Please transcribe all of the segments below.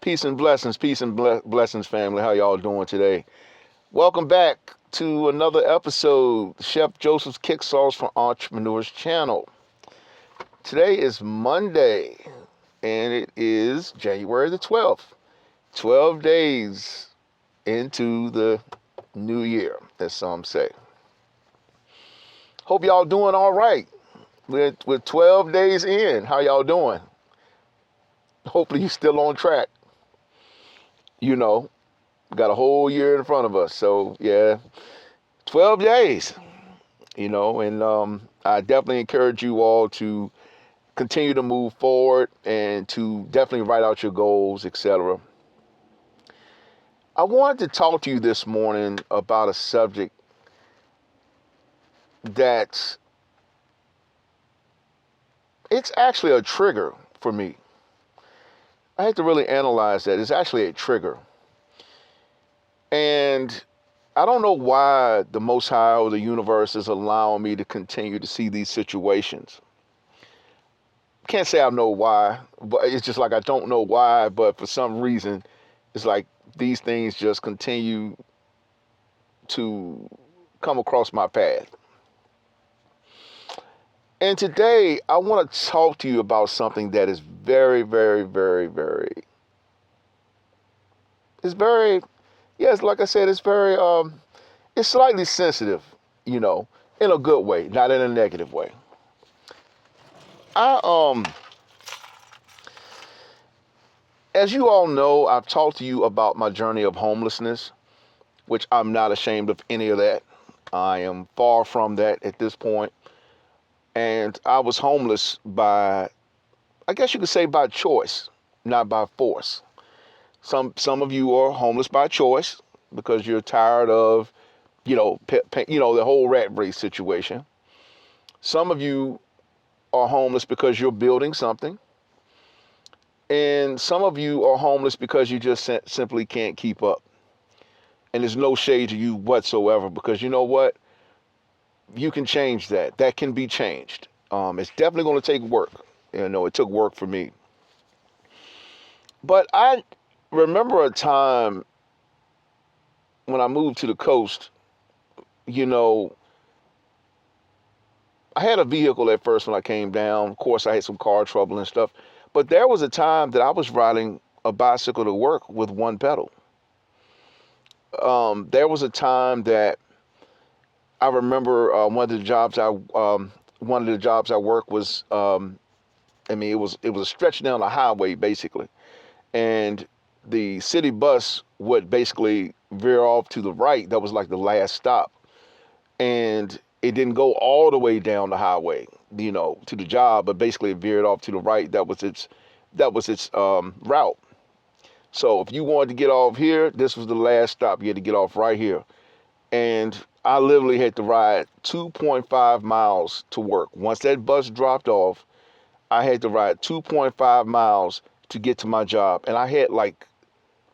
Peace and blessings, family. How y'all doing today? Welcome back to another episode, Chef Joseph's Kick Sauce for Entrepreneurs channel. Today is Monday, and it is January the 12th. 12 days into the new year, as some say. Hope y'all doing all right. We're 12 days in. How y'all doing? Hopefully you're still on track. You know, got a whole year in front of us. So, yeah, 12 days, and I definitely encourage you all to continue to move forward and to definitely write out your goals, etc. I wanted to talk to you this morning about a subject that it's actually a trigger for me. I had to really analyze that. It's actually a trigger. And I don't know why the Most High or the universe is allowing me to continue to see these situations. Can't say I know why, but it's just like I don't know why, but for some reason, it's like these things just continue to come across my path. And today, I want to talk to you about something that is very, very, very, very, yes, like I said, it's slightly sensitive, in a good way, not in a negative way. As you all know, I've talked to you about my journey of homelessness, which I'm not ashamed of any of that. I am far from that at this point. And I was homeless by, I guess you could say by choice, not by force. Some of you are homeless by choice because you're tired of, the whole rat race situation. Some of you are homeless because you're building something. And some of you are homeless because you just simply can't keep up. And there's no shade to you whatsoever because you know what? You can change that. That can be changed. It's definitely going to take work. It took work for me. But I remember a time when I moved to the coast, I had a vehicle at first when I came down. Of course, I had some car trouble and stuff. But there was a time that I was riding a bicycle to work with one pedal. There was a time that I remember one of the jobs I worked was, it was a stretch down the highway basically, and the city bus would basically veer off to the right. That was like the last stop, and it didn't go all the way down the highway, to the job, but basically it veered off to the right. That was its route. So if you wanted to get off here, this was the last stop. You had to get off right here. And I literally had to ride 2.5 miles to work. Once that bus dropped off, I had to ride 2.5 miles to get to my job. And I had like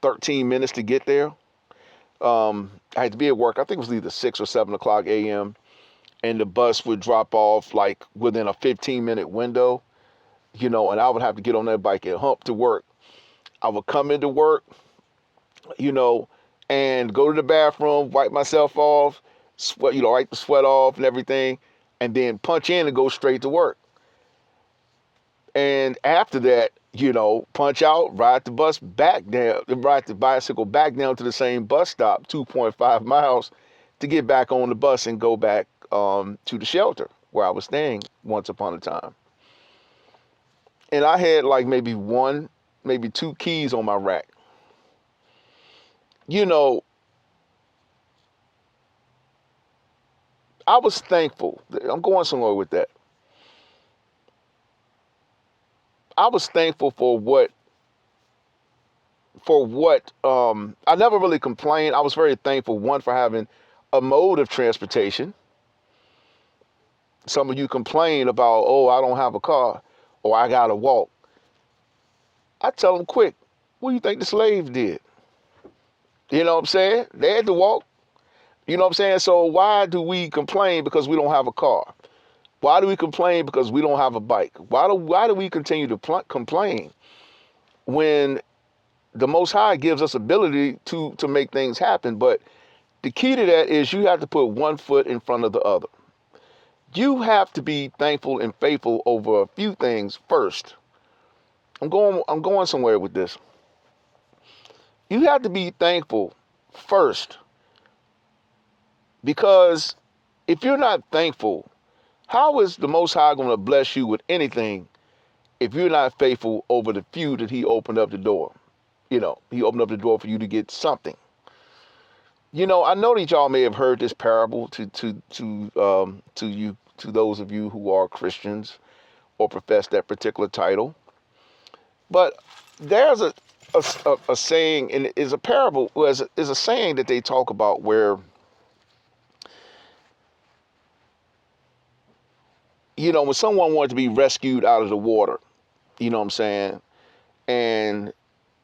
13 minutes to get there. I had to be at work. I think it was either 6 or 7 o'clock a.m. And the bus would drop off like within a 15-minute window, and I would have to get on that bike and hump to work. I would come into work, and go to the bathroom, wipe myself off, sweat, wipe the sweat off and everything, and then punch in and go straight to work. And after that, punch out, ride the bicycle back down to the same bus stop, 2.5 miles, to get back on the bus and go back to the shelter where I was staying once upon a time. And I had like maybe two keys on my rack. I was thankful. I'm going somewhere with that. I was thankful for what I never really complained. I was very thankful, one, for having a mode of transportation. Some of you complain about, oh, I don't have a car, or I gotta walk. I tell them quick, what do you think the slaves did? You know what I'm saying? They had to walk. You know what I'm saying? So why do we complain because we don't have a car? Why do we complain because we don't have a bike? Why do we continue to complain when the Most High gives us ability to make things happen, but the key to that is you have to put one foot in front of the other. You have to be thankful and faithful over a few things first. I'm going somewhere with this. You have to be thankful first, because if you're not thankful, how is the Most High going to bless you with anything if you're not faithful over the few that He opened up the door? He opened up the door for you to get something. I know that y'all may have heard this parable to those of you who are Christians or profess that particular title. But there's a saying, and is a parable, is a saying that they talk about where, when someone wanted to be rescued out of the water, you know what I'm saying, and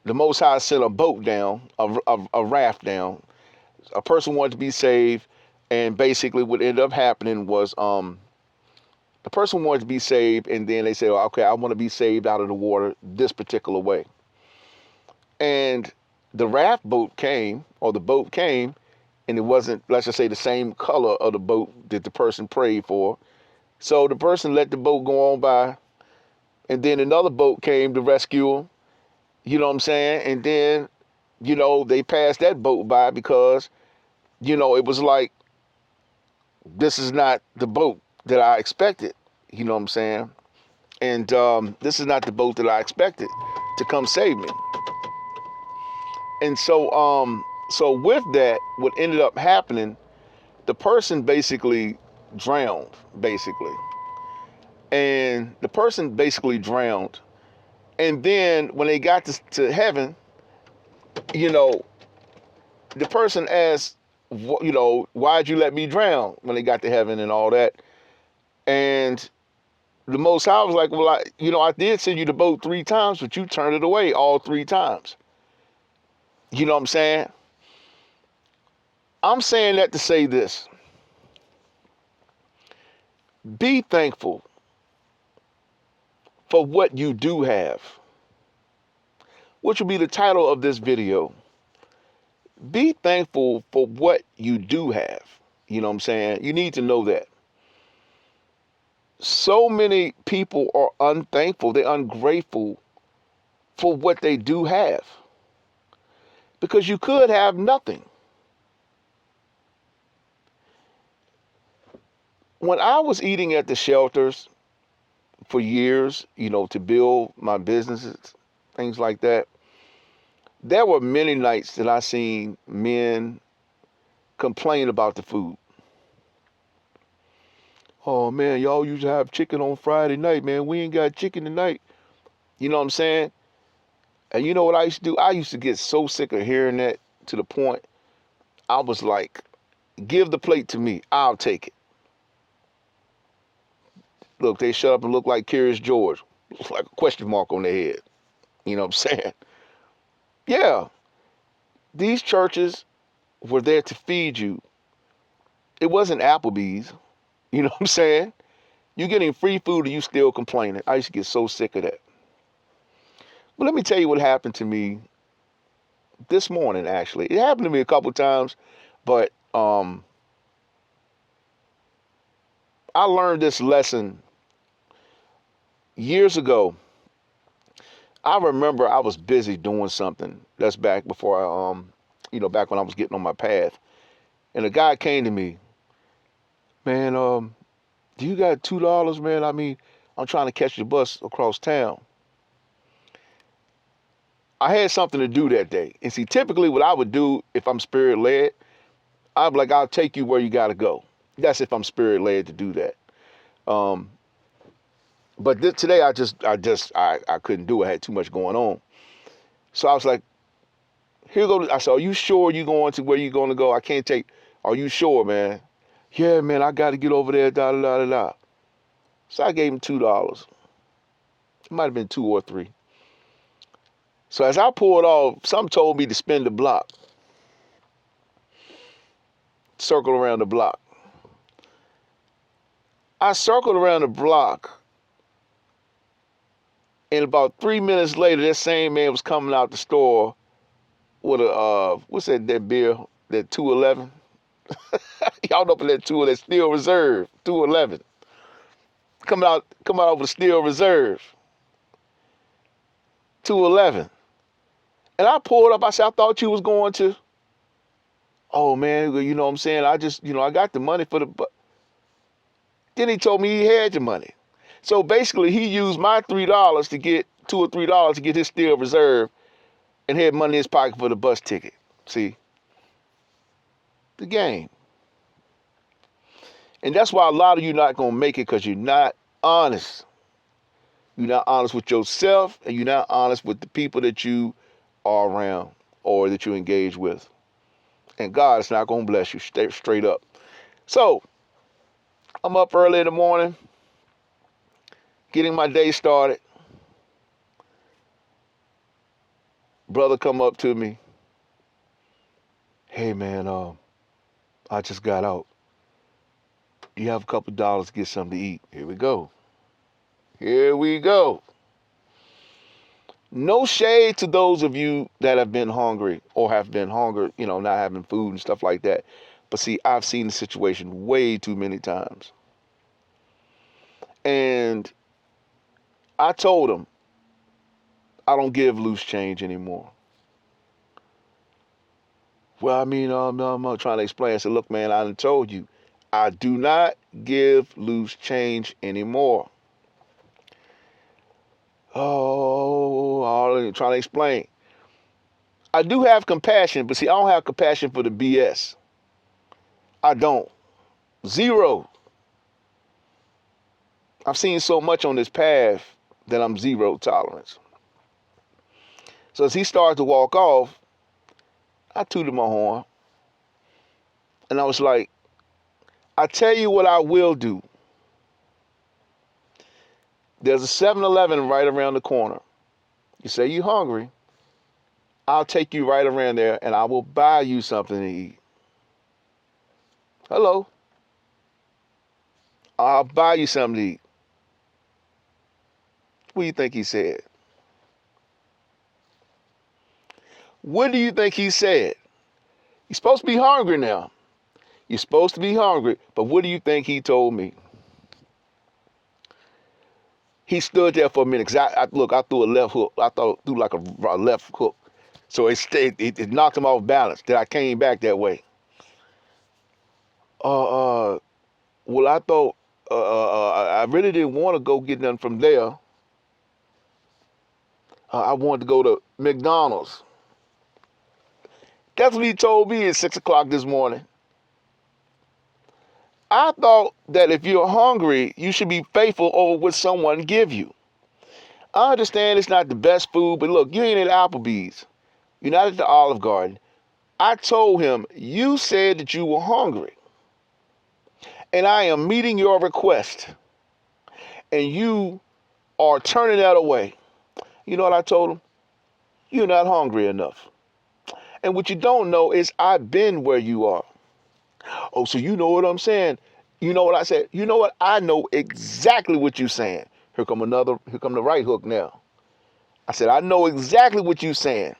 the Most High sent a boat down, a raft down. A person wanted to be saved, and basically what ended up happening was the person wanted to be saved, and then they said, well, okay, I want to be saved out of the water this particular way. And the raft boat came, or the boat came, and it wasn't, let's just say, the same color of the boat that the person prayed for. So the person let the boat go on by, and then another boat came to rescue him, you know what I'm saying? And then, they passed that boat by because, it was like, this is not the boat that I expected, you know what I'm saying? And this is not the boat that I expected to come save me. And so with that, what ended up happening, the person basically drowned, basically. And the person basically drowned. And then when they got to heaven, you know, the person asked, why'd you let me drown when they got to heaven and all that? And the Most High was like, well, I did send you the boat 3 times, but you turned it away all 3 times. You know what I'm saying? I'm saying that to say this. Be thankful for what you do have, which will be the title of this video. Be thankful for what you do have. You know what I'm saying? You need to know that. So many people are unthankful. They're ungrateful for what they do have. Because you could have nothing. When I was eating at the shelters for years, to build my businesses, things like that, there were many nights that I seen men complain about the food. Oh man, y'all used to have chicken on Friday night, man. We ain't got chicken tonight. You know what I'm saying? And you know what I used to do? I used to get so sick of hearing that, to the point I was like, give the plate to me. I'll take it. Look, they shut up and look like Curious George. It's like a question mark on their head. You know what I'm saying? Yeah, these churches were there to feed you. It wasn't Applebee's. You know what I'm saying? You're getting free food and you still complaining. I used to get so sick of that. But let me tell you what happened to me this morning, actually. It happened to me a couple times, but I learned this lesson years ago. I remember I was busy doing something. That's back before back when I was getting on my path. And a guy came to me, man, do you got $2, man? I mean, I'm trying to catch the bus across town. I had something to do that day. And see, typically what I would do if I'm spirit led, I'd be like, I'll take you where you got to go. That's if I'm spirit led to do that. But today I couldn't do it. I had too much going on. So I was like, here you go. I said, are you sure you going to where you going to go? I can't take. Are you sure, man? Yeah, man, I got to get over there. Da da da da da. So I gave him $2. It might have been 2 or 3. So as I pulled off, some told me to spin the block, circle around the block. I circled around the block, And about 3 minutes later, that same man was coming out the store with a what's that beer? That 211. Y'all know that that Steel Reserve 211. Coming out with a Steel Reserve 211. And I pulled up. I said, I thought you was going to. Oh man, you know what I'm saying? I just, I got the money for the. Then he told me he had the money. So basically, he used my $3 to get $2 or $3 to get his Steel Reserve, and had money in his pocket for the bus ticket. See, the game. And that's why a lot of you not gonna make it because you're not honest. You're not honest with yourself, and you're not honest with the people that you are around or that you engage with. And God is not gonna bless you straight up. So I'm up early in the morning, getting my day started. Brother come up to me. Hey man, I just got out. Do you have a couple dollars to get something to eat? Here we go. Here we go. No shade to those of you that have been hungry or have been hungry, not having food and stuff like that. But see, I've seen the situation way too many times. And I told him, I don't give loose change anymore. Well, I mean, I'm trying to explain. I said, look, man, I done told you, I do not give loose change anymore. Oh, I'm trying to explain. I do have compassion, but see, I don't have compassion for the BS. I don't. Zero. I've seen so much on this path that I'm zero tolerance. So as he started to walk off, I tooted my horn. And I was like, I tell you what I will do. There's a 7-Eleven right around the corner. You say you hungry, I'll take you right around there and I will buy you something to eat. Hello. I'll buy you something to eat. What do you think he said? What do you think he said? You're supposed to be hungry now. You're supposed to be hungry, but what do you think he told me? He stood there for a minute. Cause I threw a left hook. I threw like a left hook. So it knocked him off balance. Then I came back that way. Well, I thought, I really didn't want to go get nothing from there. I wanted to go to McDonald's. That's what he told me at 6 o'clock this morning. I thought that if you're hungry, you should be faithful over what someone give you. I understand it's not the best food, but look, you ain't at Applebee's. You're not at the Olive Garden. I told him, you said that you were hungry. And I am meeting your request. And you are turning that away. You know what I told him? You're not hungry enough. And what you don't know is I've been where you are. Oh, so you know what I'm saying? You know what I said? You know what? I know exactly what you're saying. Here come the right hook now. I said, I know exactly what you're saying.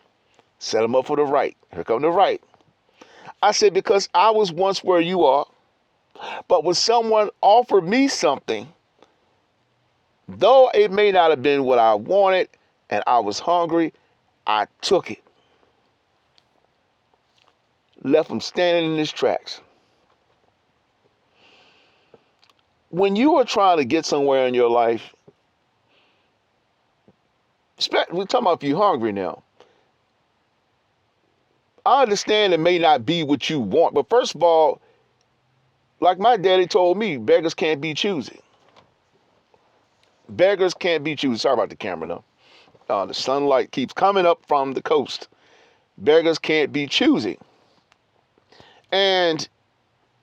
Set him up for the right. Here come the right. I said, because I was once where you are, but when someone offered me something, though it may not have been what I wanted and I was hungry, I took it. Left him standing in his tracks. When you are trying to get somewhere in your life, we're talking about if you're hungry now. I understand it may not be what you want, but first of all, like my daddy told me, beggars can't be choosy. Beggars can't be choosy. Sorry about the camera though. The sunlight keeps coming up from the coast. Beggars can't be choosy. And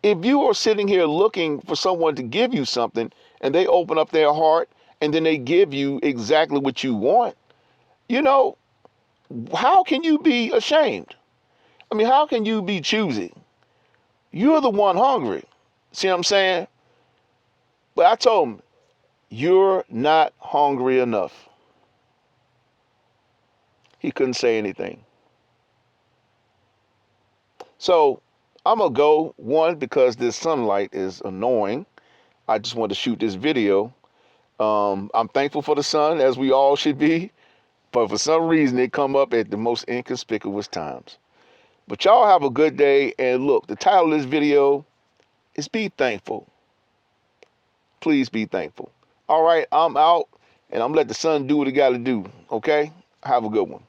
if you are sitting here looking for someone to give you something and they open up their heart and then they give you exactly what you want, how can you be ashamed? I mean, how can you be choosy? You're the one hungry. See what I'm saying? But I told him, you're not hungry enough. He couldn't say anything. So I'm gonna go one because this sunlight is annoying. I just wanted to shoot this video. I'm thankful for the sun, as we all should be, but for some reason it come up at the most inconspicuous times. But y'all have a good day, and look, the title of this video is Be Thankful. Please be thankful. All right, I'm out, and I'm gonna let the sun do what it gotta do, okay? Have a good one.